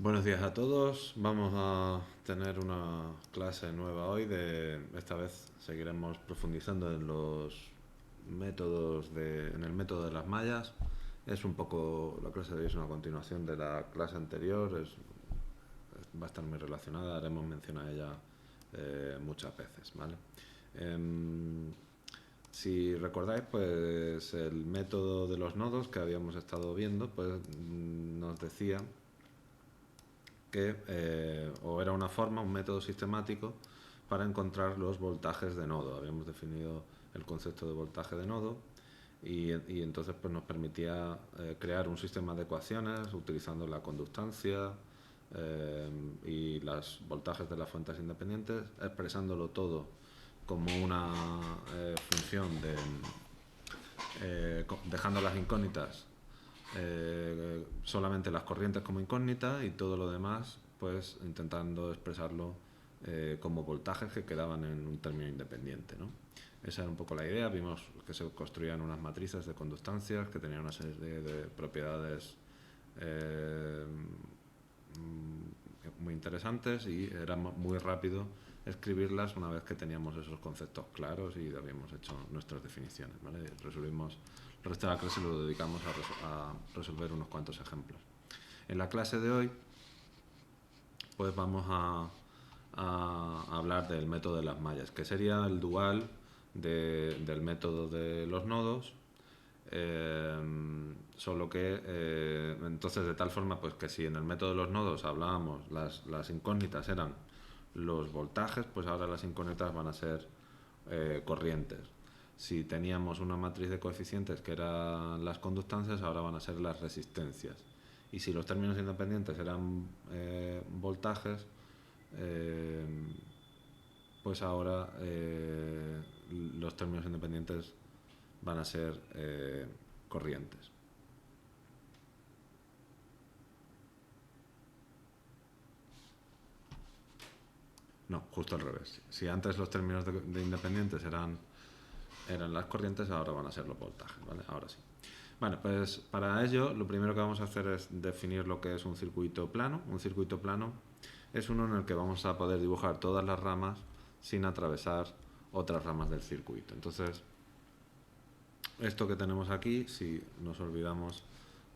Buenos días a todos. Vamos a tener una clase nueva hoy. Esta vez seguiremos profundizando en los en el método de las mallas. La clase de hoy es una continuación de la clase anterior. Va a estar muy relacionada. Haremos mención a ella muchas veces, ¿vale? Si recordáis, pues el método de los nodos que habíamos estado viendo, pues nos decía que o era un método sistemático para encontrar los voltajes de nodo. Habíamos definido el concepto de voltaje de nodo y entonces pues nos permitía crear un sistema de ecuaciones utilizando la conductancia y los voltajes de las fuentes independientes, expresándolo todo como una función dejando las incógnitas, solamente las corrientes como incógnitas y todo lo demás pues intentando expresarlo como voltajes que quedaban en un término independiente, ¿no? Esa era un poco la idea. Vimos que se construían unas matrices de conductancias que tenían una serie de propiedades muy interesantes y era muy rápido escribirlas una vez que teníamos esos conceptos claros y habíamos hecho nuestras definiciones, ¿vale? Resolvimos el resto de la clase lo dedicamos a resolver unos cuantos ejemplos. En la clase de hoy pues vamos a hablar del método de las mallas, que sería el dual del método de los nodos, solo que entonces de tal forma pues que si en el método de los nodos hablábamos, las incógnitas eran los voltajes, pues ahora las incógnitas van a ser corrientes. Si teníamos una matriz de coeficientes que eran las conductancias, ahora van a ser las resistencias. Y si los términos independientes eran voltajes, pues ahora los términos independientes van a ser corrientes. No, justo al revés. Si antes los términos de independientes eran las corrientes, ahora van a ser los voltajes, ¿vale? Ahora sí. Bueno, pues para ello lo primero que vamos a hacer es definir lo que es un circuito plano. Un circuito plano es uno en el que vamos a poder dibujar todas las ramas sin atravesar otras ramas del circuito. Entonces, esto que tenemos aquí, si nos olvidamos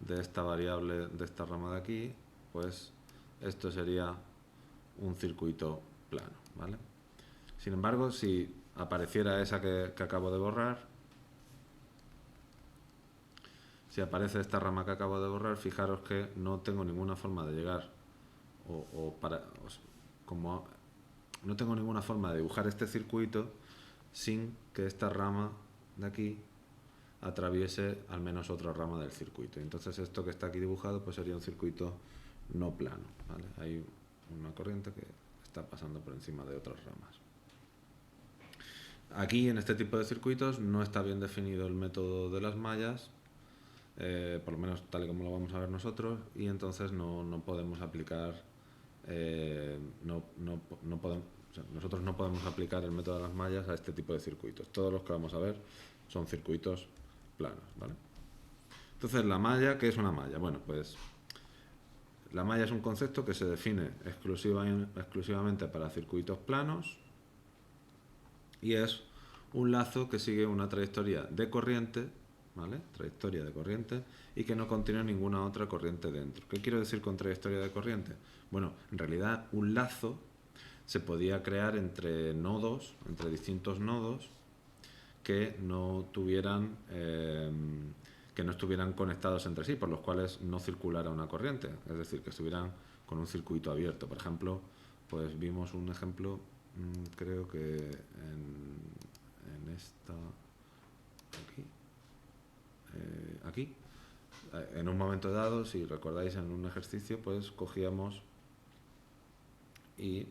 de esta variable, de esta rama de aquí, pues esto sería un circuito plano, ¿vale? Sin embargo, si apareciera esa que acabo de borrar, si aparece esta rama que acabo de borrar, fijaros que no tengo ninguna forma de llegar no tengo ninguna forma de dibujar este circuito sin que esta rama de aquí atraviese al menos otra rama del circuito. Entonces esto que está aquí dibujado pues sería un circuito no plano, ¿vale? Hay una corriente que está pasando por encima de otras ramas. Aquí en este tipo de circuitos no está bien definido el método de las mallas, por lo menos tal y como lo vamos a ver nosotros, y entonces no podemos aplicar nosotros no podemos aplicar el método de las mallas a este tipo de circuitos. Todos los que vamos a ver son circuitos planos, ¿vale? Entonces, la malla, ¿qué es una malla? Bueno, pues la malla es un concepto que se define exclusivamente para circuitos planos y es un lazo que sigue una trayectoria de corriente, ¿vale? Trayectoria de corriente y que no contiene ninguna otra corriente dentro. ¿Qué quiero decir con trayectoria de corriente? Bueno, en realidad un lazo se podía crear entre nodos, entre distintos nodos que no estuvieran conectados entre sí, por los cuales no circulara una corriente, es decir, que estuvieran con un circuito abierto. Por ejemplo, pues vimos un ejemplo, creo que en esta, aquí, en un momento dado, si recordáis en un ejercicio, pues cogíamos y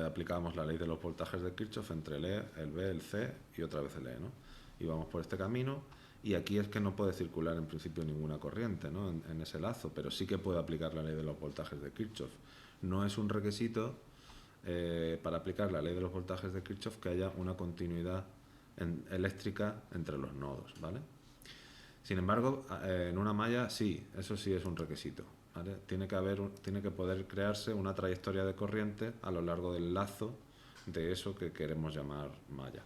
aplicábamos la ley de los voltajes de Kirchhoff entre el E, el B, el C y otra vez el E, ¿no? Y vamos por este camino y aquí es que no puede circular en principio ninguna corriente, ¿no? en ese lazo, pero sí que puede aplicar la ley de los voltajes de Kirchhoff. No es un requisito para aplicar la ley de los voltajes de Kirchhoff que haya una continuidad eléctrica entre los nodos, ¿vale? Sin embargo, en una malla sí, eso sí es un requisito. ¿vale? Tiene que poder crearse una trayectoria de corriente a lo largo del lazo de eso que queremos llamar malla.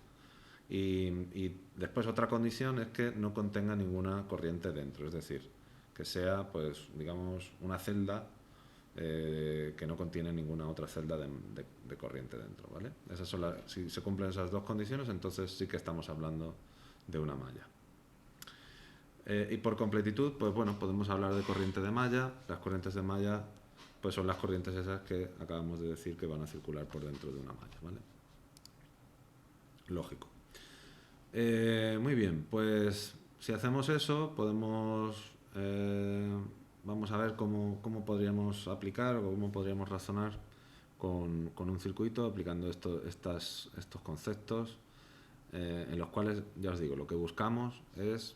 Y después otra condición es que no contenga ninguna corriente dentro, es decir, que sea, pues, digamos, una celda que no contiene ninguna otra celda de corriente dentro, ¿vale? Si se cumplen esas dos condiciones, entonces sí que estamos hablando de una malla. Y por completitud, pues bueno, podemos hablar de corriente de malla. Las corrientes de malla, pues son las corrientes esas que acabamos de decir que van a circular por dentro de una malla, ¿vale? Lógico. Muy bien, pues si hacemos eso, vamos a ver cómo podríamos aplicar o cómo podríamos razonar con un circuito aplicando estos conceptos en los cuales, ya os digo, lo que buscamos es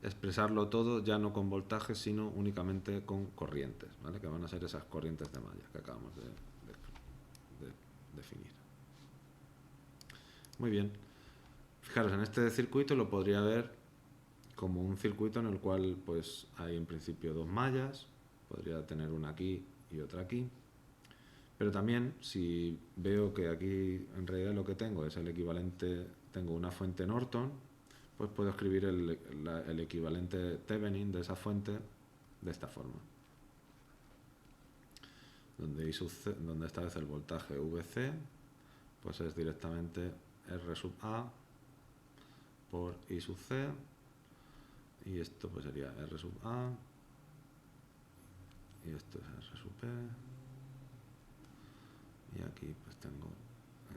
expresarlo todo ya no con voltajes, sino únicamente con corrientes, ¿vale? Que van a ser esas corrientes de malla que acabamos de definir. Muy bien. Fijaros, en este circuito lo podría ver como un circuito en el cual pues hay en principio dos mallas, podría tener una aquí y otra aquí, pero también si veo que aquí en realidad lo que tengo es el equivalente, tengo una fuente Norton, pues puedo escribir el equivalente Thevenin de esa fuente de esta forma, donde establece el voltaje VC, pues es directamente R sub A por I sub C, y esto pues sería R sub A, y esto es R sub B, y aquí pues tengo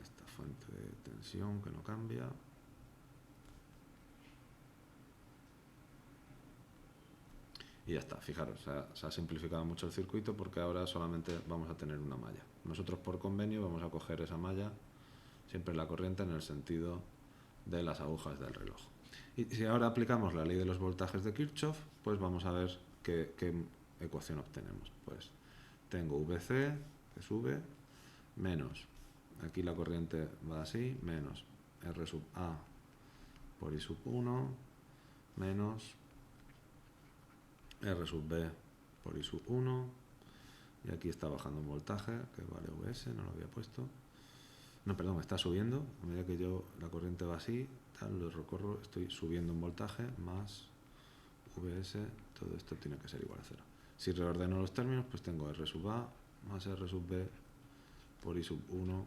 esta fuente de tensión que no cambia. Y ya está, fijaros, se ha simplificado mucho el circuito porque ahora solamente vamos a tener una malla. Nosotros por convenio vamos a coger esa malla, siempre la corriente en el sentido de las agujas del reloj. Y si ahora aplicamos la ley de los voltajes de Kirchhoff, pues vamos a ver qué ecuación obtenemos. Pues tengo VC, que sube, menos, aquí la corriente va así, menos R sub A por I sub 1, menos R sub B por I sub 1, y aquí está bajando un voltaje que vale VS, no lo había puesto, no, perdón, está subiendo, a medida que la corriente va así, lo recorro, estoy subiendo un voltaje más VS, todo esto tiene que ser igual a 0. Si reordeno los términos, pues tengo R sub A más R sub B por I sub 1,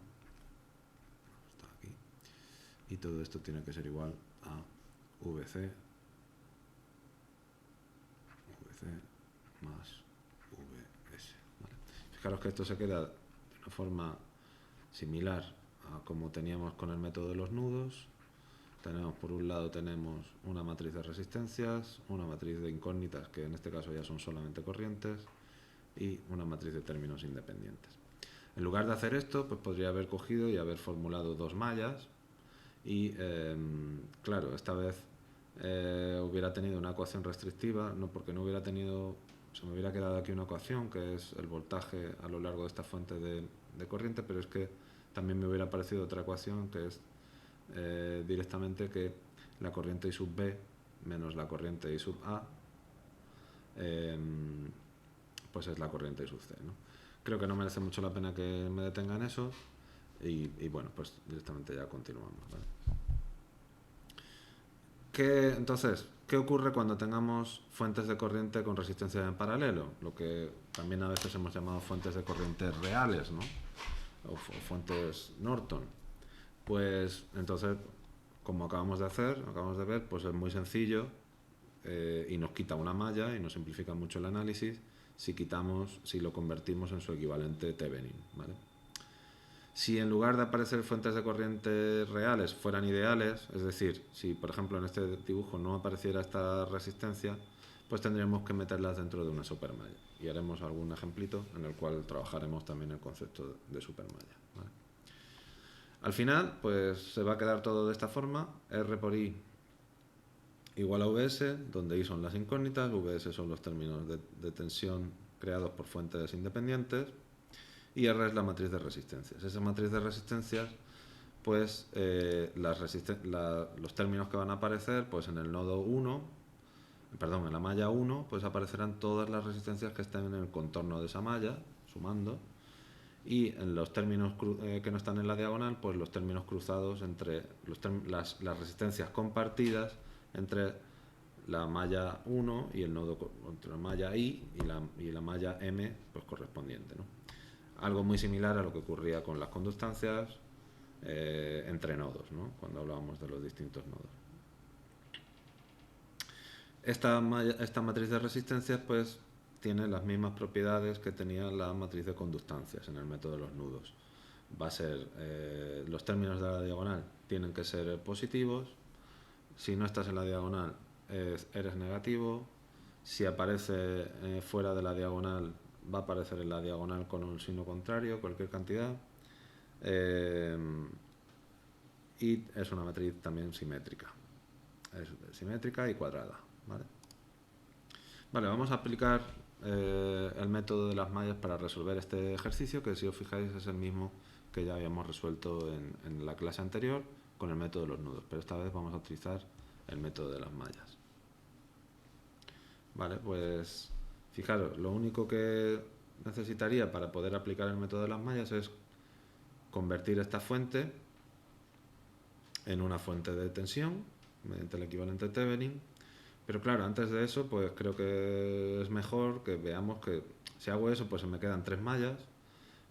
está aquí, y todo esto tiene que ser igual a VC más VS. ¿Vale? Fijaros que esto se queda de una forma similar a como teníamos con el método de los nudos. Por un lado tenemos una matriz de resistencias, una matriz de incógnitas, que en este caso ya son solamente corrientes, y una matriz de términos independientes. En lugar de hacer esto, pues podría haber cogido y haber formulado dos mallas, y claro, esta vez hubiera tenido una ecuación restrictiva, no porque no hubiera tenido, se me hubiera quedado aquí una ecuación que es el voltaje a lo largo de esta fuente de corriente, pero es que también me hubiera aparecido otra ecuación que es directamente que la corriente I sub B menos la corriente I sub A pues es la corriente I sub C, ¿no? Creo que no merece mucho la pena que me detenga en eso y bueno, pues directamente ya continuamos, ¿vale? Entonces, ¿qué ocurre cuando tengamos fuentes de corriente con resistencia en paralelo? Lo que también a veces hemos llamado fuentes de corriente reales, ¿no? O fuentes Norton. Pues entonces, como acabamos de ver, pues es muy sencillo y nos quita una malla y nos simplifica mucho el análisis si lo convertimos en su equivalente Thevenin, ¿vale? Si en lugar de aparecer fuentes de corriente reales fueran ideales, es decir, si por ejemplo en este dibujo no apareciera esta resistencia, pues tendríamos que meterlas dentro de una supermalla. Y haremos algún ejemplito en el cual trabajaremos también el concepto de supermalla, ¿vale? Al final, pues se va a quedar todo de esta forma, R por I igual a VS, donde I son las incógnitas, VS son los términos de tensión creados por fuentes independientes, y R es la matriz de resistencias. Esa matriz de resistencias, pues los términos que van a aparecer, pues en el nodo 1 perdón, en la malla 1, pues aparecerán todas las resistencias que estén en el contorno de esa malla, sumando, y en los términos que no están en la diagonal, pues los términos cruzados entre las resistencias compartidas entre la malla 1 y el nodo, entre la malla I y la malla M pues correspondiente, ¿no? Algo muy similar a lo que ocurría con las conductancias entre nodos, ¿no? Cuando hablábamos de los distintos nodos. Esta matriz de resistencias pues tiene las mismas propiedades que tenía la matriz de conductancias en el método de los nudos. Va a ser, los términos de la diagonal tienen que ser positivos. Si no estás en la diagonal eres negativo. Si aparece fuera de la diagonal, va a aparecer en la diagonal con un signo contrario, cualquier cantidad. Y es una matriz también simétrica. Es simétrica y cuadrada. Vale, vamos a aplicar el método de las mallas para resolver este ejercicio, que si os fijáis es el mismo que ya habíamos resuelto en la clase anterior con el método de los nudos, pero esta vez vamos a utilizar el método de las mallas. Vale, pues fijaros, lo único que necesitaría para poder aplicar el método de las mallas es convertir esta fuente en una fuente de tensión mediante el equivalente Thevenin. Pero claro, antes de eso, pues creo que es mejor que veamos que si hago eso, pues se me quedan 3 mallas.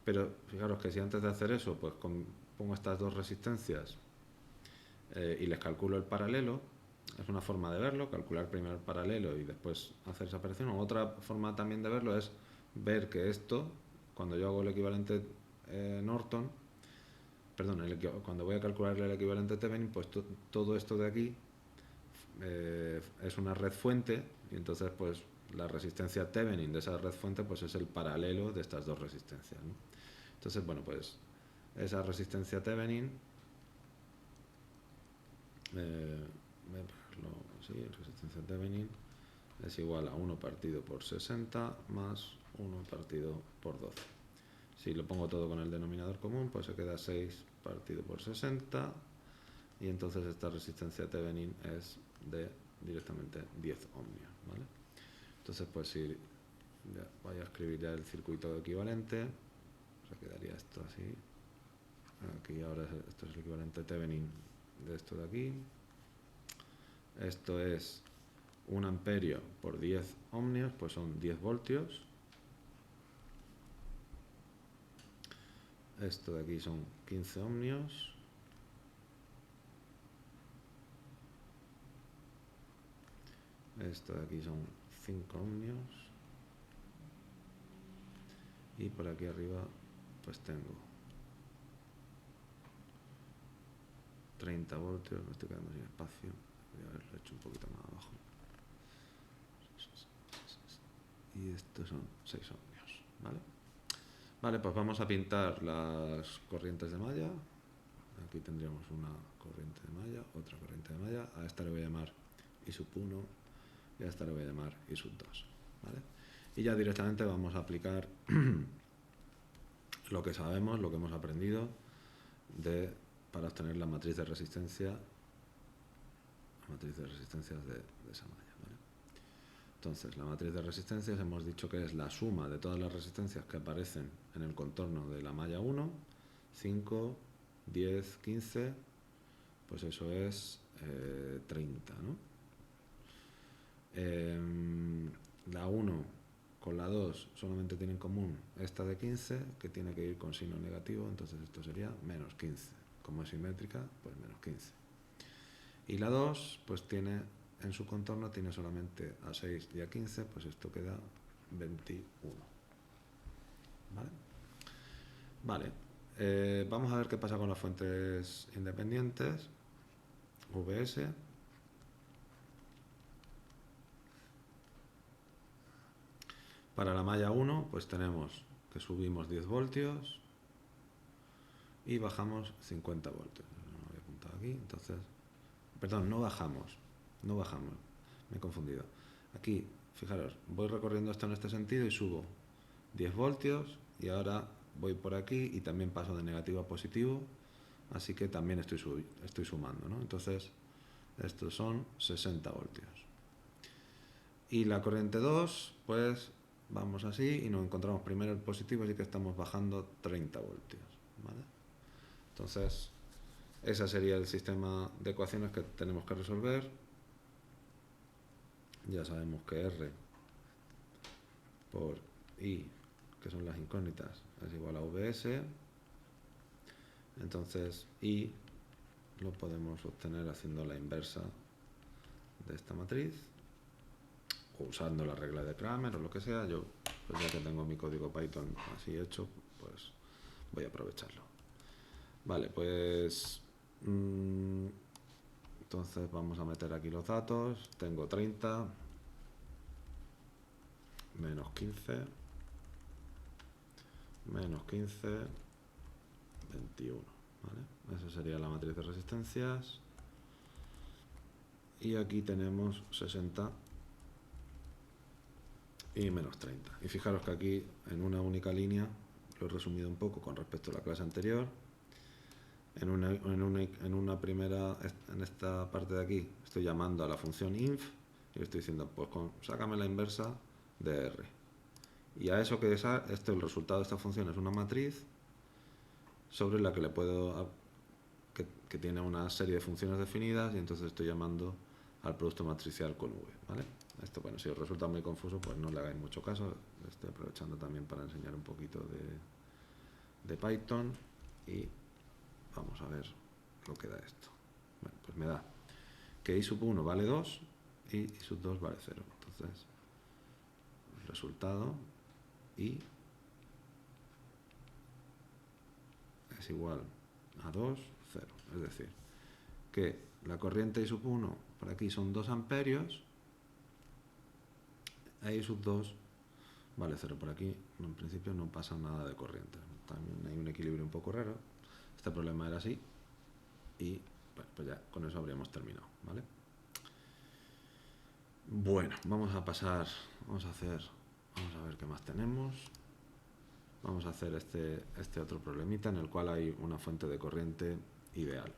Pero fijaros que si antes de hacer eso, pues pongo estas dos resistencias y les calculo el paralelo, es una forma de verlo, calcular primero el paralelo y después hacer esa operación. Otra forma también de verlo es ver que esto, cuando yo hago el equivalente Norton, perdón, cuando voy a calcular el equivalente Thevenin, pues todo esto de aquí es una red fuente, y entonces pues la resistencia Thevenin de esa red fuente pues es el paralelo de estas dos resistencias, ¿no? Entonces, bueno, pues esa resistencia Thevenin resistencia Thevenin es igual a 1 partido por 60 más 1 partido por 12. Si lo pongo todo con el denominador común, pues se queda 6 partido por 60, y entonces esta resistencia Thevenin es de directamente 10 ohmios, ¿vale? Entonces, pues si voy a escribir ya el circuito equivalente, se quedaría esto así. Aquí ahora esto es el equivalente Thevenin de esto de aquí. Esto es 1 amperio por 10 ohmios, pues son 10 voltios. Esto de aquí son 15 ohmios. Esto de aquí son 5 ohmios. Y por aquí arriba pues tengo 30 voltios, me estoy quedando sin espacio, voy a haberlo hecho un poquito más abajo. Y estos son 6 ohmios, ¿vale? Vale, pues vamos a pintar las corrientes de malla. Aquí tendríamos una corriente de malla, otra corriente de malla. A esta le voy a llamar I sub 1 y a esta le voy a llamar I sub 2, ¿vale? Y ya directamente vamos a aplicar lo que sabemos, lo que hemos aprendido para obtener la matriz de resistencia, de esa malla, ¿vale? Entonces, la matriz de resistencias hemos dicho que es la suma de todas las resistencias que aparecen en el contorno de la malla 1, 5, 10, 15, pues eso es 30, ¿no? La 1 con la 2 solamente tiene en común esta de 15, que tiene que ir con signo negativo, entonces esto sería menos 15. Como es simétrica, pues menos 15. Y la 2, pues tiene en su contorno, tiene solamente a 6 y a 15, pues esto queda 21. ¿Vale? Vale. Vamos a ver qué pasa con las fuentes independientes. VS. Para la malla 1, pues tenemos que subimos 10 voltios y bajamos 50 voltios. No lo había apuntado aquí, entonces... Perdón, no bajamos, me he confundido. Aquí, fijaros, voy recorriendo esto en este sentido y subo 10 voltios y ahora voy por aquí y también paso de negativo a positivo, así que también estoy sumando, ¿no? Entonces, estos son 60 voltios. Y la corriente 2, pues vamos así y nos encontramos primero el positivo, así que estamos bajando 30 voltios, ¿vale? Entonces, ese sería el sistema de ecuaciones que tenemos que resolver. Ya sabemos que R por I, que son las incógnitas, es igual a VS. Entonces, I lo podemos obtener haciendo la inversa de esta matriz, o usando la regla de Cramer o lo que sea. Yo, pues ya que tengo mi código Python así hecho, pues voy a aprovecharlo. Vale, pues entonces vamos a meter aquí los datos. Tengo 30 menos 15 menos 15 21, ¿vale? Esa sería la matriz de resistencias. Y aquí tenemos 60 y menos 30. Y fijaros que aquí en una única línea, lo he resumido un poco con respecto a la clase anterior. En esta parte de aquí, estoy llamando a la función inf y le estoy diciendo, pues sácame la inversa de R. Y a eso que es el resultado de esta función es una matriz sobre la que le puedo, que tiene una serie de funciones definidas, y entonces estoy llamando al producto matricial con V, ¿vale? Esto, bueno, si os resulta muy confuso, pues no le hagáis mucho caso. Estoy aprovechando también para enseñar un poquito de Python y vamos a ver lo que da esto. Bueno, pues me da que I sub 1 vale 2 y I sub 2 vale 0. Entonces, el resultado I es igual a 2, 0. Es decir, que la corriente I sub 1 por aquí son 2 amperios e I sub 2 vale 0. Por aquí en principio no pasa nada de corriente. También hay un equilibrio un poco raro. Este problema era así y bueno, pues ya con eso habríamos terminado, ¿vale? Bueno, vamos a ver qué más tenemos. Vamos a hacer este otro problemita en el cual hay una fuente de corriente ideal.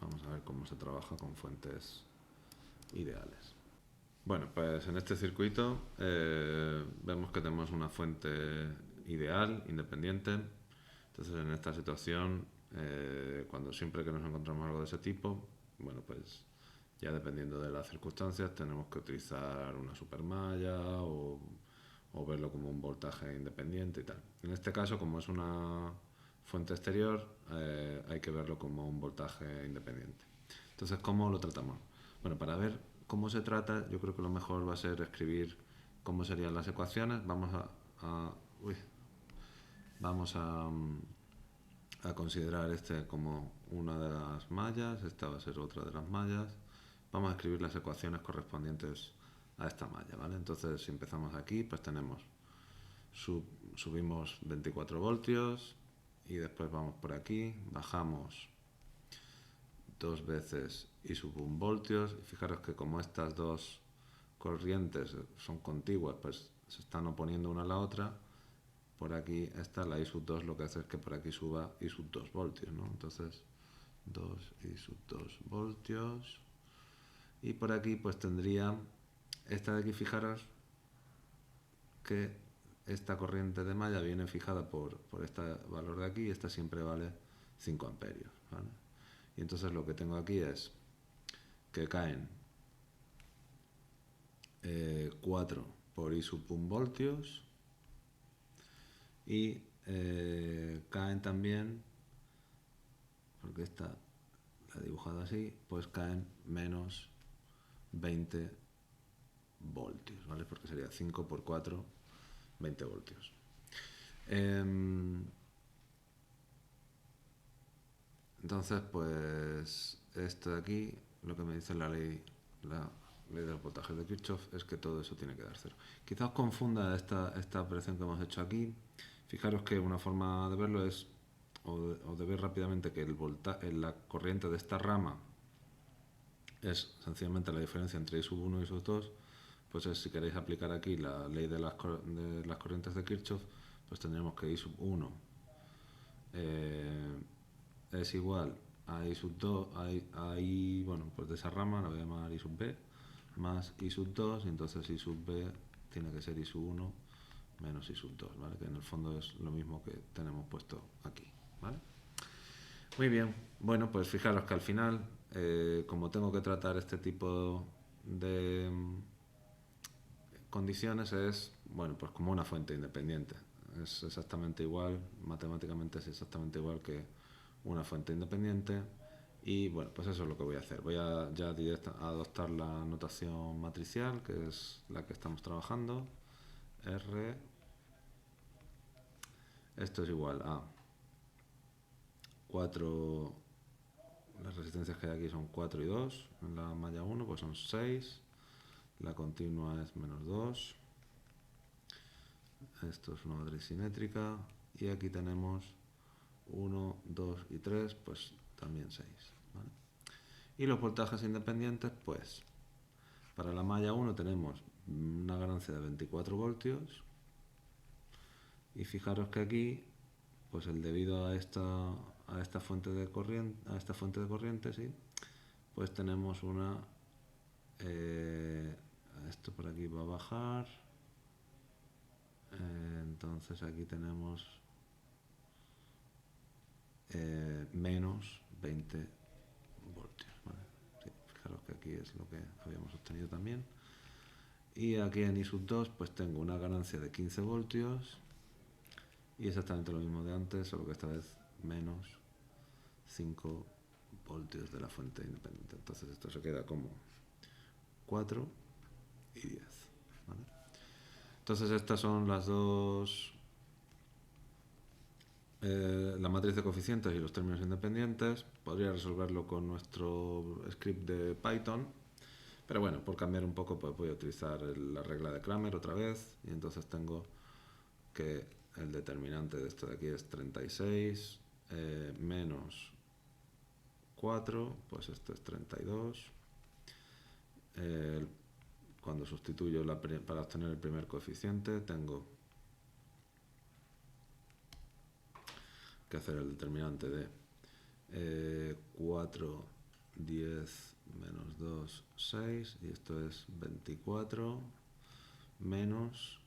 Vamos a ver cómo se trabaja con fuentes ideales. Bueno, pues en este circuito vemos que tenemos una fuente ideal, independiente. Entonces, en esta situación, siempre que nos encontramos algo de ese tipo, bueno, pues ya dependiendo de las circunstancias, tenemos que utilizar una supermalla o verlo como un voltaje independiente y tal. En este caso, como es una fuente exterior, hay que verlo como un voltaje independiente. Entonces, ¿cómo lo tratamos? Bueno, para ver cómo se trata, yo creo que lo mejor va a ser escribir cómo serían las ecuaciones. Vamos a considerar este como una de las mallas, esta va a ser otra de las mallas. Vamos a escribir las ecuaciones correspondientes a esta malla, ¿vale? Entonces, si empezamos aquí, pues tenemos, subimos 24 voltios y después vamos por aquí, bajamos 2 veces I sub 1 voltios. Y fijaros que como estas dos corrientes son contiguas, pues se están oponiendo una a la otra. Por aquí está la I sub 2, lo que hace es que por aquí suba I sub 2 voltios, ¿no? Entonces, 2 I sub 2 voltios. Y por aquí pues tendría esta de aquí, fijaros que esta corriente de malla viene fijada por este valor de aquí, y esta siempre vale 5 amperios, ¿vale? Y entonces lo que tengo aquí es que caen 4 por I sub 1 voltios y caen también, porque esta la he dibujado así, pues caen menos 20 voltios, ¿vale? Porque sería 5 por 4, 20 voltios. Entonces, pues esto de aquí, lo que me dice la ley de los voltajes de Kirchhoff es que todo eso tiene que dar cero. Quizás os confunda esta operación que hemos hecho aquí. Fijaros que una forma de verlo es, o de ver rápidamente, que la corriente de esta rama es sencillamente la diferencia entre I sub 1 y I sub 2, pues si queréis aplicar aquí la ley de las corrientes de Kirchhoff, pues tendríamos que I sub 1 es igual a I sub 2, a I, bueno, pues de esa rama la voy a llamar I sub B, más I sub 2, y entonces I sub B tiene que ser I sub 1 menos I sub 2, ¿vale? Que en el fondo es lo mismo que tenemos puesto aquí, ¿vale? Muy bien, bueno, pues fijaros que al final, como tengo que tratar este tipo de condiciones, es, bueno, pues como una fuente independiente. Es exactamente igual, matemáticamente es exactamente igual que una fuente independiente. Y bueno, pues eso es lo que voy a hacer. Voy a ya a adoptar la notación matricial, que es la que estamos trabajando. R, esto es igual a 4, las resistencias que hay aquí son 4 y 2, en la malla 1 pues son 6, la continua es menos 2, esto es una matriz simétrica, y aquí tenemos 1, 2 y 3, pues también 6, ¿vale? Y los voltajes independientes, pues para la malla 1 tenemos una ganancia de 24 voltios, y fijaros que aquí, pues el debido a esta fuente de corriente, sí, pues tenemos una, esto por aquí va a bajar, entonces aquí tenemos menos 20 voltios, ¿vale? Sí, fijaros que aquí es lo que habíamos obtenido también. Y aquí en I sub 2 pues tengo una ganancia de 15 voltios y exactamente lo mismo de antes, solo que esta vez menos 5 voltios de la fuente independiente. Entonces esto se queda como 4 y 10, ¿vale? Entonces estas son las dos, la matriz de coeficientes y los términos independientes. Podría resolverlo con nuestro script de Python, pero bueno, por cambiar un poco pues voy a utilizar la regla de Cramer otra vez, y entonces tengo que el determinante de esto de aquí es 36 menos 4, pues esto es 32. Cuando sustituyo para obtener el primer coeficiente tengo que hacer el determinante de 4, 10 menos 2, 6, y esto es 24 menos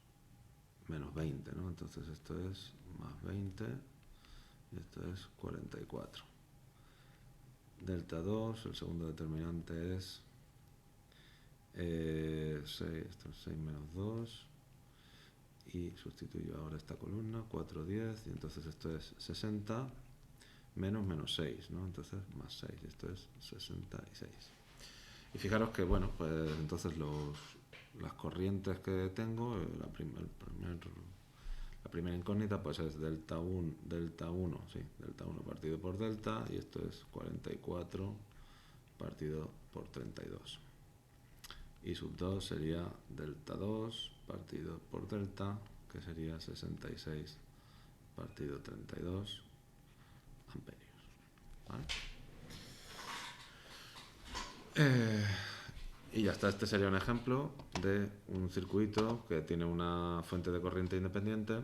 20, ¿no? Entonces esto es más 20 y esto es 44. Delta 2, el segundo determinante es 6, esto es 6 menos 2, y sustituyo ahora esta columna, 4, 10, y entonces esto es 60 menos 6, ¿no? Entonces más 6, y esto es 66. Y fijaros que, bueno, pues entonces las corrientes que tengo, la primera incógnita pues es delta 1, delta 1 partido por delta, y esto es 44 partido por 32. Y sub 2 sería delta 2 partido por delta, que sería 66 partido 32 amperios, ¿vale? Y ya está, este sería un ejemplo de un circuito que tiene una fuente de corriente independiente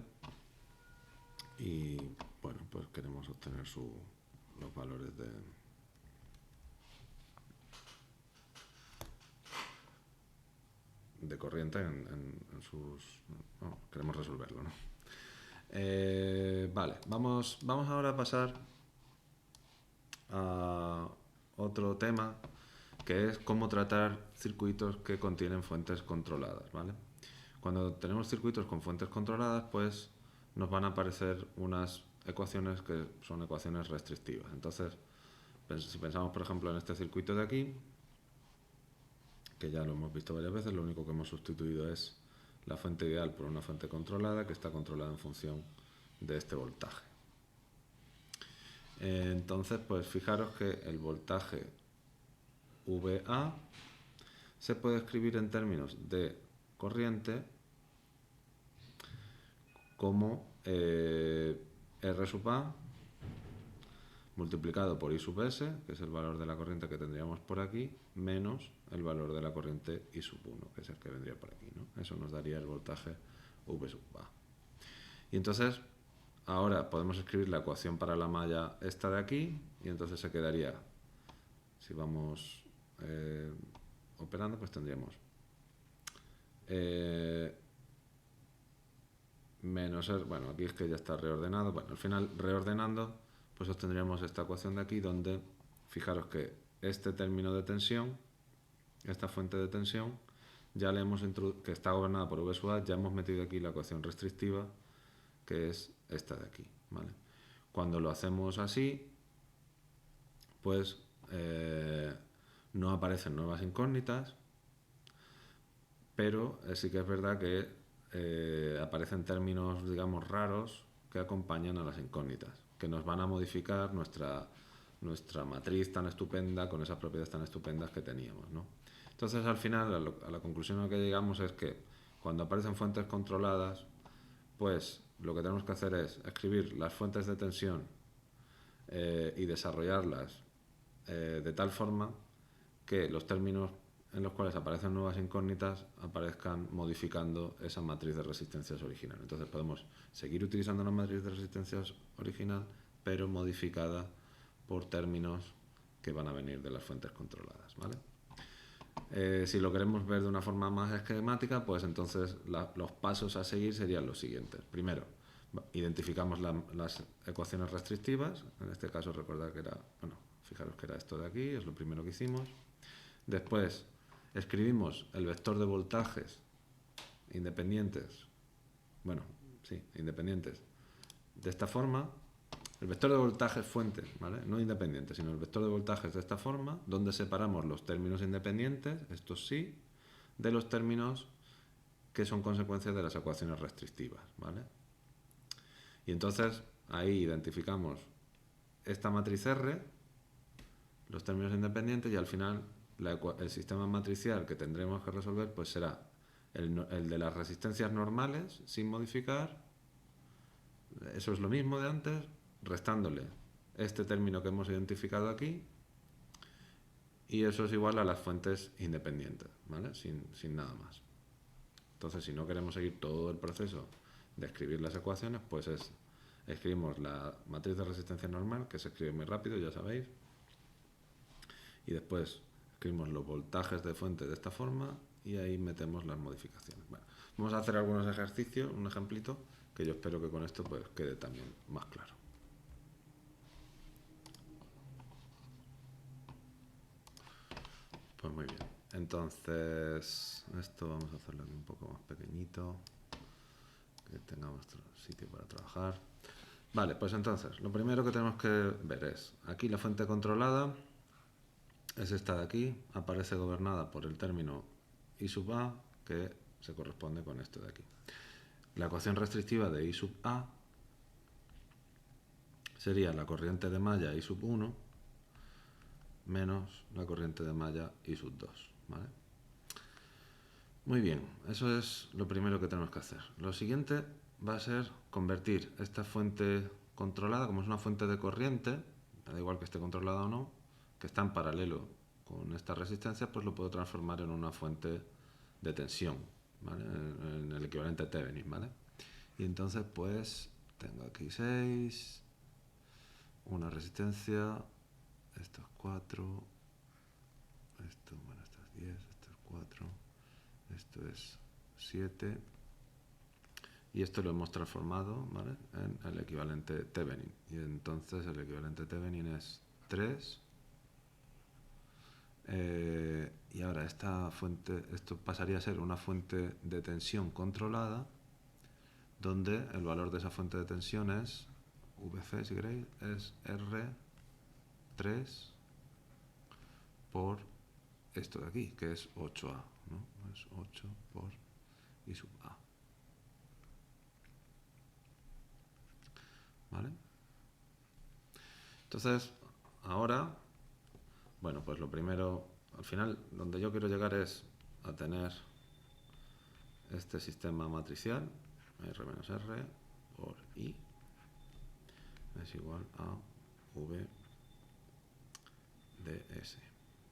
y, bueno, pues queremos obtener los valores de corriente en sus... No, queremos resolverlo, ¿no? Vale, vamos ahora a pasar a otro tema, que es cómo tratar circuitos que contienen fuentes controladas, ¿vale? Cuando tenemos circuitos con fuentes controladas, pues nos van a aparecer unas ecuaciones que son ecuaciones restrictivas. Entonces, si pensamos, por ejemplo, en este circuito de aquí, que ya lo hemos visto varias veces, lo único que hemos sustituido es la fuente ideal por una fuente controlada, que está controlada en función de este voltaje. Entonces, pues fijaros que el voltaje VA se puede escribir en términos de corriente como R sub A multiplicado por I sub S, que es el valor de la corriente que tendríamos por aquí, menos el valor de la corriente I sub 1, que es el que vendría por aquí, ¿no? Eso nos daría el voltaje V sub A. Y entonces, ahora podemos escribir la ecuación para la malla esta de aquí, y entonces se quedaría, si vamos operando, pues tendríamos menos, bueno, aquí es que ya está reordenado, bueno, al final reordenando, pues obtendríamos esta ecuación de aquí, donde, fijaros que este término de tensión, esta fuente de tensión, ya le hemos que está gobernada por V sub A, ya hemos metido aquí la ecuación restrictiva, que es esta de aquí, ¿vale? Cuando lo hacemos así, pues no aparecen nuevas incógnitas, pero sí que es verdad que aparecen términos, digamos, raros que acompañan a las incógnitas, que nos van a modificar nuestra matriz tan estupenda, con esas propiedades tan estupendas que teníamos, ¿no? Entonces, al final, a la conclusión a la que llegamos es que cuando aparecen fuentes controladas, pues lo que tenemos que hacer es escribir las fuentes de tensión y desarrollarlas de tal forma que los términos en los cuales aparecen nuevas incógnitas aparezcan modificando esa matriz de resistencias original. Entonces podemos seguir utilizando la matriz de resistencias original, pero modificada por términos que van a venir de las fuentes controladas, ¿vale? Si lo queremos ver de una forma más esquemática, pues entonces los pasos a seguir serían los siguientes. Primero, identificamos las ecuaciones restrictivas. En este caso, recordad que era, bueno, fijaros que era esto de aquí, es lo primero que hicimos. Después, escribimos el vector de voltajes independientes, bueno, sí, independientes, de esta forma. El vector de voltajes fuente, ¿vale? No independiente, sino el vector de voltajes de esta forma, donde separamos los términos independientes, estos sí, de los términos que son consecuencias de las ecuaciones restrictivas, ¿vale? Y entonces ahí identificamos esta matriz R, los términos independientes, y al final el sistema matricial que tendremos que resolver pues será el de las resistencias normales sin modificar. Eso es lo mismo de antes, restándole este término que hemos identificado aquí, y eso es igual a las fuentes independientes, ¿vale? Sin nada más. Entonces, si no queremos seguir todo el proceso de escribir las ecuaciones, pues escribimos la matriz de resistencia normal, que se escribe muy rápido, ya sabéis, y después escribimos los voltajes de fuente de esta forma y ahí metemos las modificaciones. Bueno, vamos a hacer algunos ejercicios, un ejemplito, que yo espero que con esto pues quede también más claro. Pues muy bien. Entonces, esto vamos a hacerlo aquí un poco más pequeñito, que tengamos sitio para trabajar. Vale, pues entonces, lo primero que tenemos que ver es, aquí la fuente controlada es esta de aquí, aparece gobernada por el término I sub A, que se corresponde con esto de aquí. La ecuación restrictiva de I sub A sería la corriente de malla I sub 1 menos la corriente de malla I sub 2, ¿vale? Muy bien, eso es lo primero que tenemos que hacer. Lo siguiente va a ser convertir esta fuente controlada, como es una fuente de corriente, da igual que esté controlada o no, que está en paralelo con esta resistencia, pues lo puedo transformar en una fuente de tensión, ¿vale? En el equivalente Thevenin, ¿vale? Y entonces pues tengo aquí 6, una resistencia, esto es 4, esto, bueno, esto es 10, esto es 4, esto es 7, y esto lo hemos transformado, ¿vale?, en el equivalente Thevenin. Y entonces el equivalente Thevenin es 3. Y ahora esta fuente, esto pasaría a ser una fuente de tensión controlada, donde el valor de esa fuente de tensión es VC, si queréis, es R3 por esto de aquí, que es 8A, ¿no? Es 8 por I sub A. ¿Vale? Entonces, ahora, bueno, pues lo primero, al final, donde yo quiero llegar es a tener este sistema matricial, R menos R por I, es igual a V de S.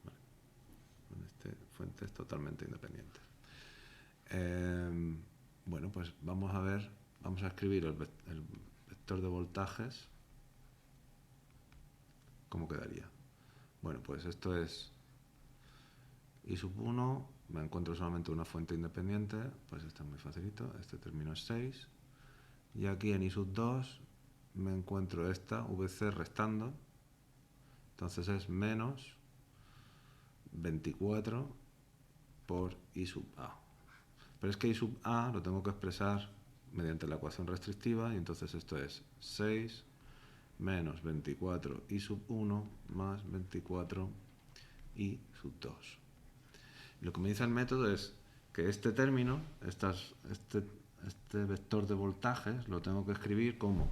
¿Vale? Con fuentes totalmente independientes. Bueno, pues vamos a ver, vamos a escribir el vector de voltajes ¿cómo quedaría? Bueno, pues esto es I sub 1, me encuentro solamente una fuente independiente, pues está muy facilito, este término es 6, y aquí en I sub 2 me encuentro esta, VC restando, entonces es menos 24 por I sub A. Pero es que I sub A lo tengo que expresar mediante la ecuación restrictiva, y entonces esto es 6 menos 24 I sub 1 más 24 I sub 2. Lo que me dice el método es que este término, este vector de voltajes, lo tengo que escribir como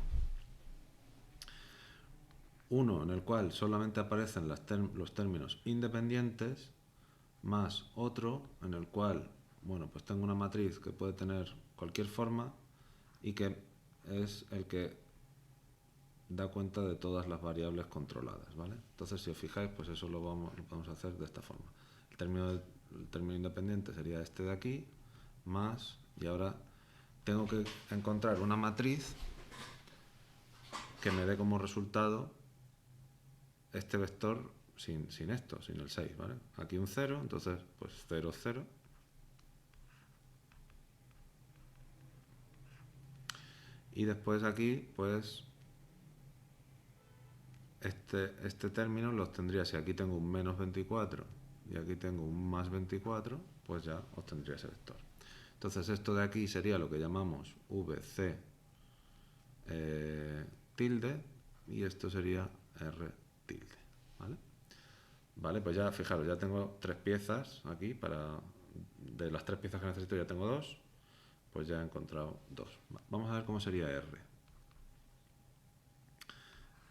uno en el cual solamente aparecen los términos independientes, más otro en el cual, bueno, pues tengo una matriz que puede tener cualquier forma y que es el que da cuenta de todas las variables controladas, ¿vale? Entonces, si os fijáis, pues eso lo podemos hacer de esta forma. El término independiente sería este de aquí, más, y ahora tengo que encontrar una matriz que me dé como resultado este vector sin esto, sin el 6, ¿vale? Aquí un 0, entonces pues 0, 0. Y después aquí, pues, este término los tendría, si aquí tengo un menos 24 y aquí tengo un más 24, pues ya obtendría ese vector. Entonces esto de aquí sería lo que llamamos VC tilde, y esto sería R tilde, ¿vale? Vale, pues ya fijaros, ya tengo 3 piezas aquí, de las 3 piezas que necesito ya tengo 2, pues ya he encontrado 2. Vamos a ver cómo sería R.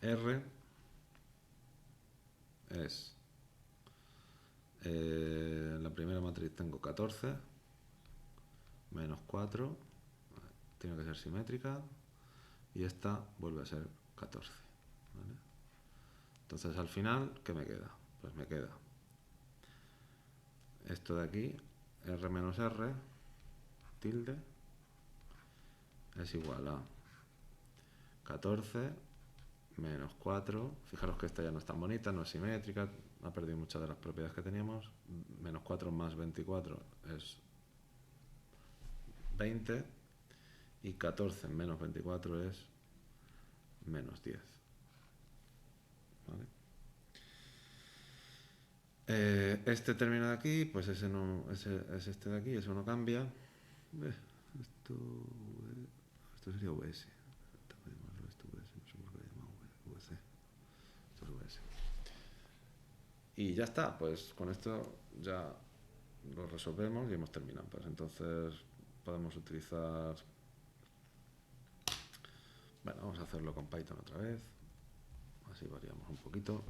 R es, en la primera matriz tengo 14, menos 4, tiene que ser simétrica, y esta vuelve a ser 14, ¿vale? Entonces al final, ¿qué me queda? Pues me queda esto de aquí, R menos R tilde es igual a 14 menos 4, fijaros que esta ya no es tan bonita, no es simétrica, ha perdido muchas de las propiedades que teníamos, menos 4 más 24 es 20, y 14 menos 24 es menos 10. ¿Vale? Este término de aquí, pues ese es este de aquí, eso no cambia. Esto sería VS. Y ya está, pues con esto ya lo resolvemos y hemos terminado. Pues entonces podemos utilizar... Bueno, vamos a hacerlo con Python otra vez. Así variamos un poquito.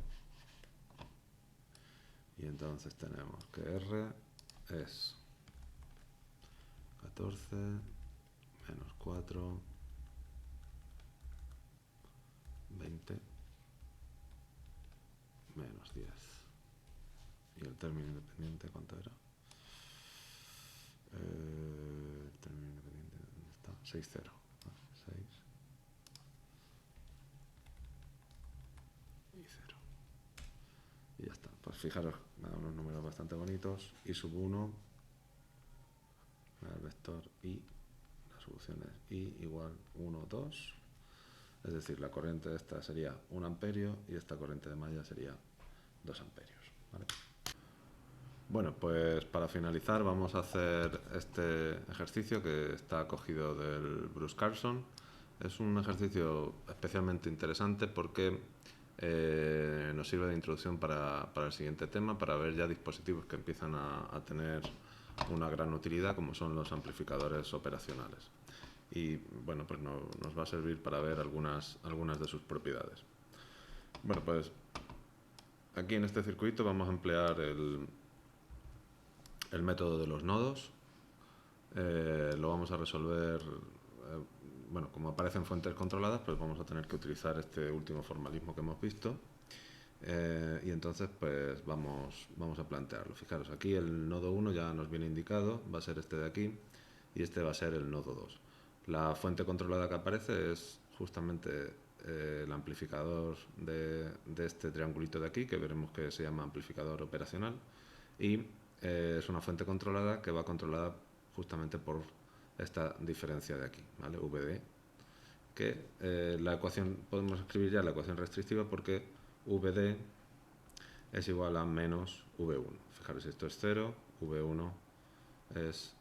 Y entonces tenemos que R es 14 menos 4, 20 menos 10. ¿Y el término independiente cuánto era? El término independiente, ¿dónde está? 6, 0. 6 y 0. Y ya está. Pues fijaros, me da unos números bastante bonitos. I sub 1, el vector I, la solución es I igual 1, 2. Es decir, la corriente de esta sería 1 amperio y esta corriente de malla sería 2 amperios. ¿Vale? Bueno, pues para finalizar vamos a hacer este ejercicio que está cogido del Bruce Carlson. Es un ejercicio especialmente interesante porque nos sirve de introducción para el siguiente tema, para ver ya dispositivos que empiezan a tener una gran utilidad, como son los amplificadores operacionales. Y bueno, pues nos va a servir para ver algunas de sus propiedades. Bueno, pues aquí en este circuito vamos a emplear el método de los nodos. Lo vamos a resolver, bueno, como aparecen fuentes controladas, pues vamos a tener que utilizar este último formalismo que hemos visto. Y entonces pues vamos a plantearlo. Fijaros, aquí el nodo 1 ya nos viene indicado, va a ser este de aquí, y este va a ser el nodo 2. La fuente controlada que aparece es justamente el amplificador de este triangulito de aquí, que veremos que se llama amplificador operacional, y es una fuente controlada que va controlada justamente por esta diferencia de aquí, ¿vale? VD, que la ecuación, podemos escribir ya la ecuación restrictiva porque VD es igual a menos V1. Fijaros, esto es 0, V1 es,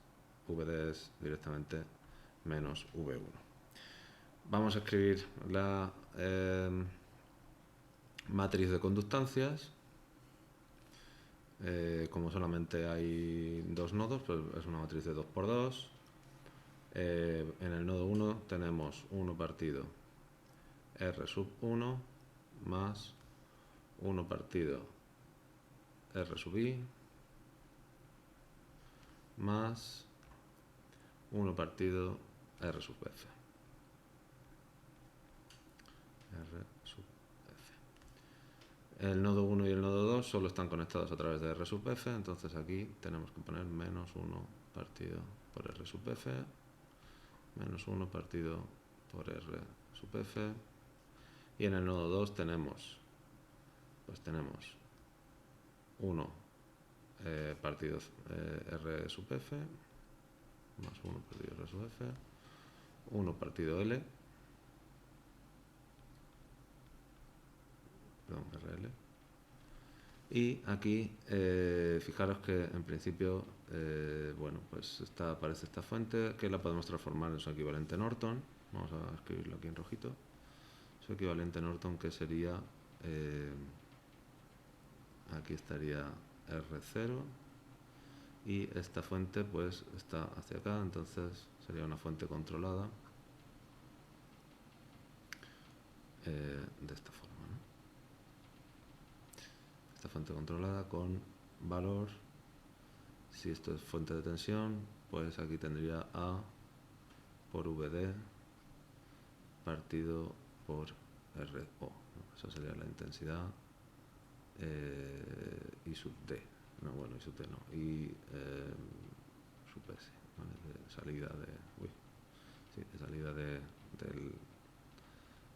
VD es directamente menos V1. Vamos a escribir la matriz de conductancias. Como solamente hay dos nodos, pues es una matriz de 2 por 2. En el nodo 1 tenemos 1 partido R sub 1 más 1 partido R sub I más 1 partido R sub F. R sub F. El nodo 1 y el nodo 2 solo están conectados a través de R sub F, entonces aquí tenemos que poner menos 1 partido por R sub F, menos 1 partido por R sub F, y en el nodo 2 tenemos 1 partido R sub F más 1 partido R sub F, 1 partido L, perdón, RL, y aquí fijaros que en principio bueno, pues aparece esta fuente que la podemos transformar en su equivalente Norton. Vamos a escribirlo aquí en rojito. Su equivalente Norton, que sería aquí estaría R0 y esta fuente pues está hacia acá, entonces sería una fuente controlada de esta forma, ¿no? Esta fuente controlada con valor, si esto es fuente de tensión, pues aquí tendría A por VD partido por RO, ¿no? Eso sería la intensidad I sub D, no, bueno, I sub D no, I sub S, ¿vale? De salida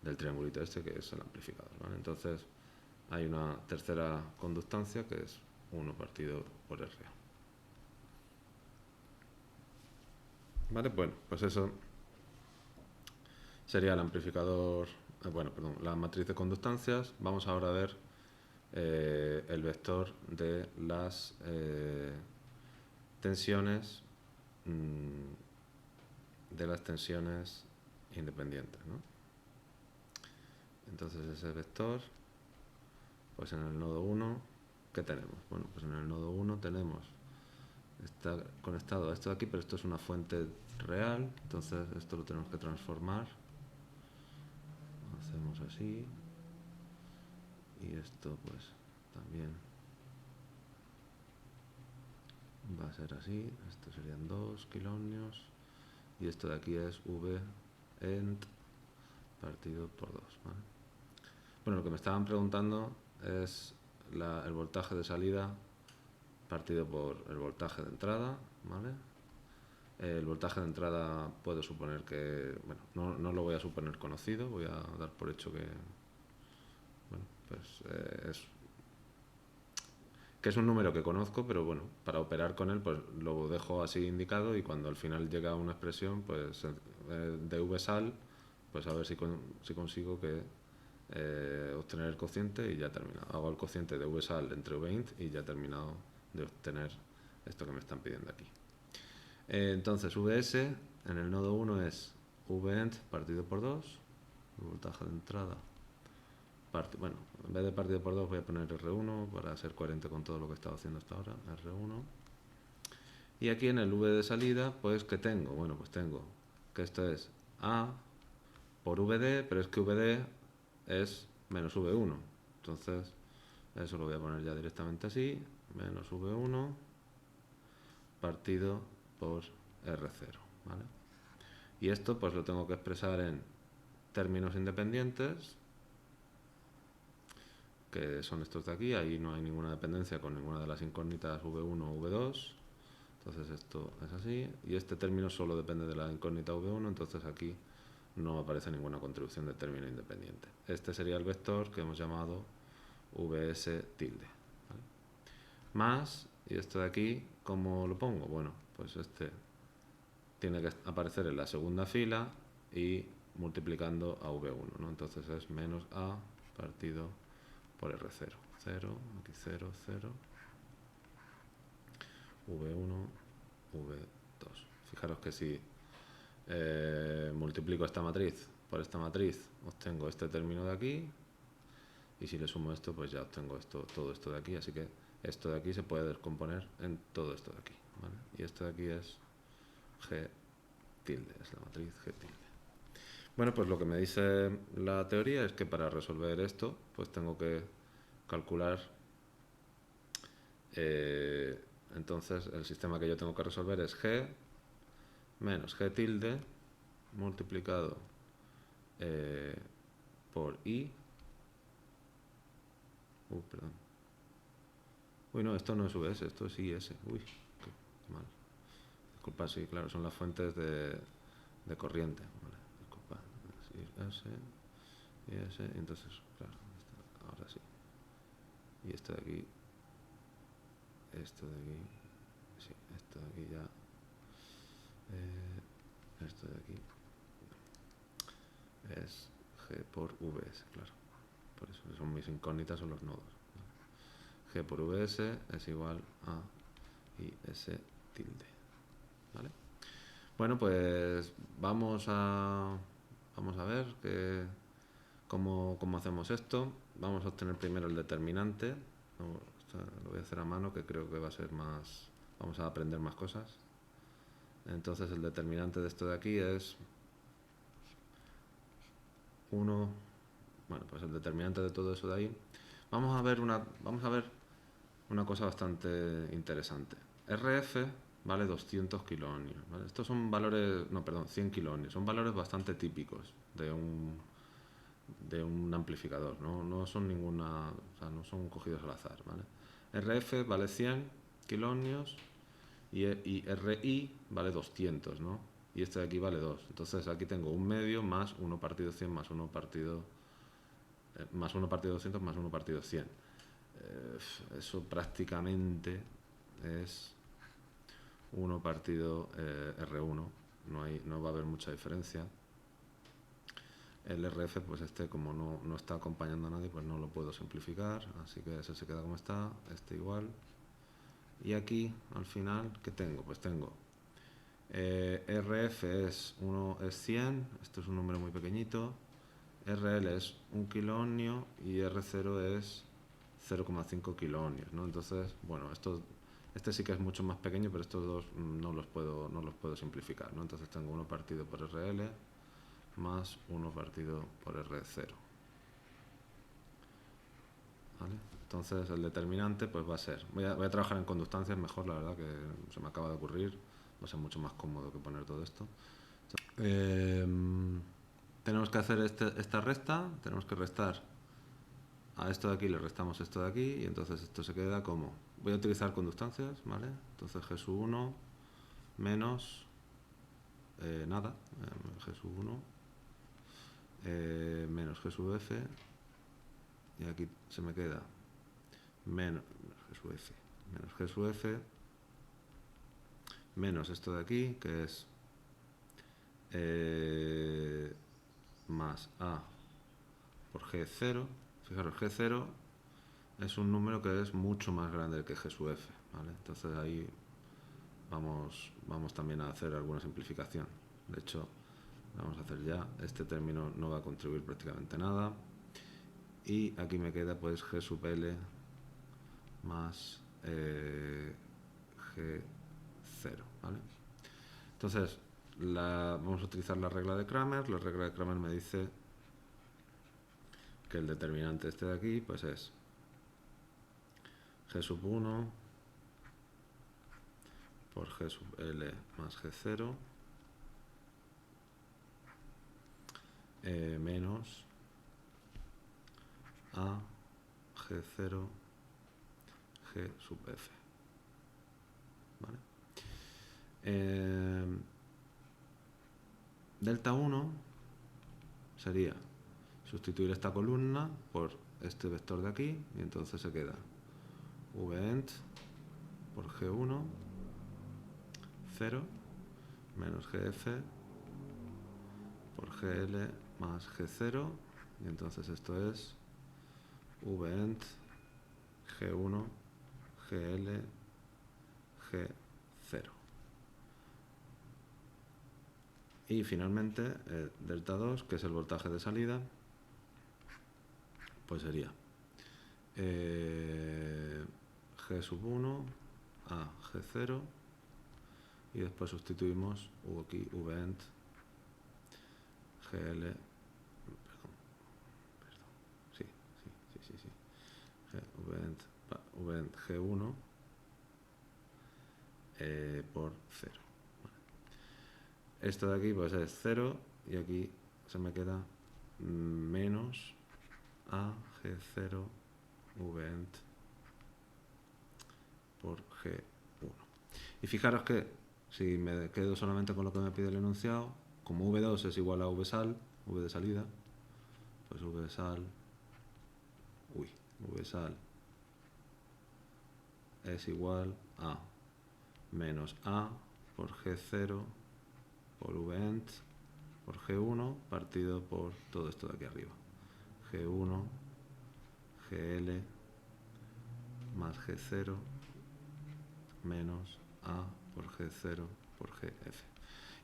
del triangulito este, que es el amplificador, ¿vale? Entonces hay una tercera conductancia que es 1 partido por RA. ¿Vale? Bueno, pues eso sería el amplificador, la matriz de conductancias. Vamos ahora a ver el vector de las tensiones independientes, ¿no? Entonces ese vector, pues en el nodo 1, ¿qué tenemos? Bueno, pues en el nodo 1 está conectado a esto de aquí, pero esto es una fuente real, entonces esto lo tenemos que transformar. Hacemos así, y esto pues también va a ser así. Esto serían 2 kiloohmios y esto de aquí es V end partido por 2, ¿vale? Bueno, lo que me estaban preguntando es el voltaje de salida partido por el voltaje de entrada, ¿vale? El voltaje de entrada puedo suponer que, bueno, no lo voy a suponer conocido, voy a dar por hecho que, bueno, pues es un número que conozco, pero bueno, para operar con él pues lo dejo así indicado, y cuando al final llega una expresión pues de VSAL, pues a ver si consigo que obtener el cociente, y ya he terminado. Hago el cociente de VSAL entre Vint y ya he terminado de obtener esto que me están pidiendo aquí. Entonces VS en el nodo 1 es Vent partido por 2, el voltaje de entrada. Bueno, en vez de partido por 2 voy a poner R1 para ser coherente con todo lo que he estado haciendo hasta ahora, R1. Y aquí en el V de salida, pues ¿qué tengo? Bueno, pues tengo que esto es A por VD, pero es que VD es menos V1. Entonces, eso lo voy a poner ya directamente así, menos V1 partido por R0, ¿vale? Y esto pues lo tengo que expresar en términos independientes, que son estos de aquí. Ahí no hay ninguna dependencia con ninguna de las incógnitas V1 o V2, entonces esto es así, y este término solo depende de la incógnita V1, entonces aquí no aparece ninguna contribución de término independiente. Este sería el vector que hemos llamado vs tilde. ¿Vale? Más, y esto de aquí, ¿cómo lo pongo? Bueno, pues este tiene que aparecer en la segunda fila y multiplicando a V1, ¿no? Entonces es menos A partido por R0. 0, aquí 0, 0, V1, V2. Fijaros que si multiplico esta matriz por esta matriz, obtengo este término de aquí, y si le sumo esto, pues ya obtengo esto, todo esto de aquí, así que esto de aquí se puede descomponer en todo esto de aquí, ¿vale? Y esto de aquí es G tilde, es la matriz G tilde. Bueno, pues lo que me dice la teoría es que para resolver esto, pues tengo que calcular, entonces el sistema que yo tengo que resolver es G menos G tilde multiplicado por I. Perdón. Uy, no, esto no es VS, esto es IS. Uy, qué mal. Disculpa, sí, claro, son las fuentes de corriente. Vale, disculpa. S, IS, y entonces, claro, ahora sí. Y esto de aquí, sí, esto de aquí ya, esto de aquí es G por VS, claro. Por eso son mis incógnitas, son los nodos. G por VS es igual a IS tilde. ¿Vale? Bueno, pues vamos a ver cómo hacemos esto. Vamos a obtener primero el determinante. Lo voy a hacer a mano, que creo que va a ser más... Vamos a aprender más cosas. Entonces el determinante de esto de aquí es 1. Bueno, pues el determinante de todo eso de ahí. Vamos a ver una cosa bastante interesante. RF vale 200 kiloohmios, ¿vale? Estos son valores, no, perdón, 100 kiloohmios. Son valores bastante típicos de un amplificador, no son ninguna, o sea, no son cogidos al azar, ¿vale? RF vale 100 kiloohmios y RI vale 200, ¿no? Y este de aquí vale 2. Entonces aquí tengo un medio más 1 partido 100 más 1 partido 200 más 1 partido 100. Eso prácticamente es 1 partido R1. No va a haber mucha diferencia. El RF, pues este como no está acompañando a nadie, pues no lo puedo simplificar, así que ese se queda como está, este igual. Y aquí, al final, ¿qué tengo? Pues tengo RF es 100, esto es un número muy pequeñito, RL es 1 kiloohmio y R0 es 0,5 kiloohmios, ¿no? Entonces, bueno, este sí que es mucho más pequeño, pero estos dos no los puedo simplificar, ¿no? Entonces tengo 1 partido por RL más 1 partido por R0. ¿Vale? Entonces el determinante pues va a ser, voy a trabajar en conductancias mejor, la verdad que se me acaba de ocurrir, va a ser mucho más cómodo que poner todo esto. Tenemos que hacer esta resta, tenemos que restar a esto de aquí, le restamos esto de aquí y entonces esto se queda como, voy a utilizar conductancias, ¿vale? Entonces G sub 1 menos nada, G sub 1 menos G sub F, y aquí se me queda menos G sub F, menos G sub F, menos esto de aquí, que es más A por G0. Fijaros, G0 es un número que es mucho más grande que G sub F, ¿vale? Entonces ahí vamos también a hacer alguna simplificación. De hecho, vamos a hacer ya, este término no va a contribuir prácticamente nada. Y aquí me queda pues G sub L más G0, ¿vale? Entonces, vamos a utilizar la regla de Cramer. La regla de Cramer me dice que el determinante este de aquí pues es G sub 1 por G sub L más G0 menos A G0 G sub F. ¿Vale? Delta 1 sería sustituir esta columna por este vector de aquí y entonces se queda vent por G1, 0, menos GF por GL más G0 y entonces esto es vent G1, GL, G0. Y finalmente, delta 2, que es el voltaje de salida, pues sería G sub 1 a G0 y después sustituimos aquí vent GL, vent G1 por 0. Vale. Esto de aquí pues es 0 y aquí se me queda menos a G0 vent por G1. Y fijaros que si me quedo solamente con lo que me pide el enunciado, como V2 es igual a Vsal, V de salida, pues Vsal es igual a menos A por G0 por Vent por G1 partido por todo esto de aquí arriba. G1, GL más G0 menos A por G0 por GF.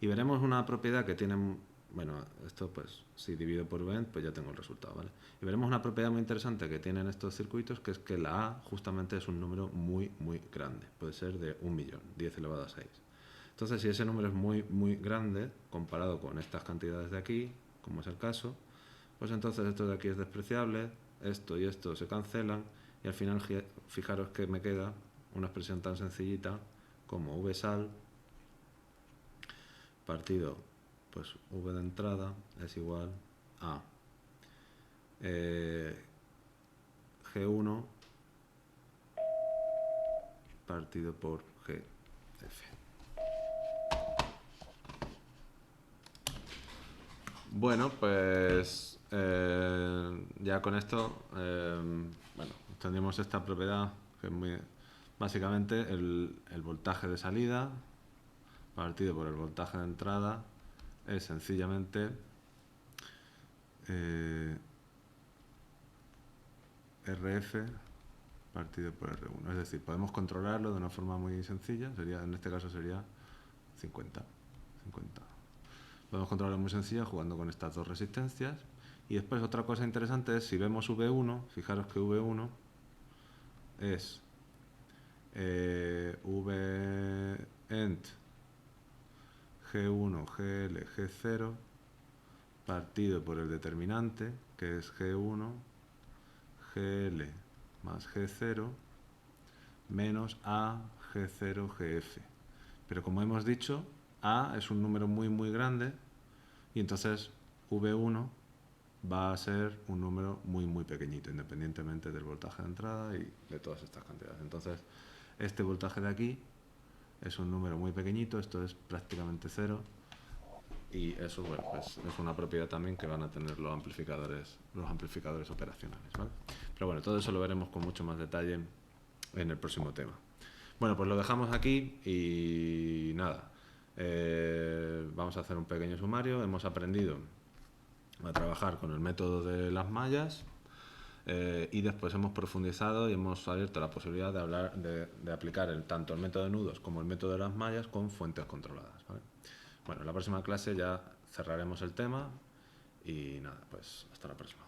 Y veremos una propiedad que tiene, bueno, esto pues si divido por Vent pues ya tengo el resultado, ¿vale? Y veremos una propiedad muy interesante que tienen estos circuitos, que es que la A justamente es un número muy grande, puede ser de 1.000.000, 10 elevado a 6. Entonces si ese número es muy grande comparado con estas cantidades de aquí, como es el caso, pues entonces esto de aquí es despreciable, esto y esto se cancelan y al final fijaros que me queda una expresión tan sencillita como Vsal partido pues V de entrada es igual a G1 partido por GF. Bueno, pues ya con esto bueno, tendríamos esta propiedad que es muy básicamente el voltaje de salida partido por el voltaje de entrada es sencillamente RF partido por R1. Es decir, podemos controlarlo de una forma muy sencilla, sería, en este caso sería 50. Podemos controlarlo muy sencilla jugando con estas dos resistencias. Y después otra cosa interesante es, si vemos V1, fijaros que V1 es Vent G1, GL, G0 partido por el determinante, que es G1, GL más G0 menos A, G0, GF. Pero como hemos dicho, A es un número muy grande y entonces V1 va a ser un número muy pequeñito, independientemente del voltaje de entrada y de todas estas cantidades. Entonces, este voltaje de aquí es un número muy pequeñito, esto es prácticamente 0 y eso, bueno, pues es una propiedad también que van a tener los amplificadores operacionales, ¿vale? Pero bueno, todo eso lo veremos con mucho más detalle en el próximo tema. Bueno, pues lo dejamos aquí y nada, vamos a hacer un pequeño sumario. Hemos aprendido a trabajar con el método de las mallas y después hemos profundizado y hemos abierto la posibilidad de hablar de aplicar tanto el método de nudos como el método de las mallas con fuentes controladas, ¿vale? Bueno, en la próxima clase ya cerraremos el tema y nada, pues hasta la próxima.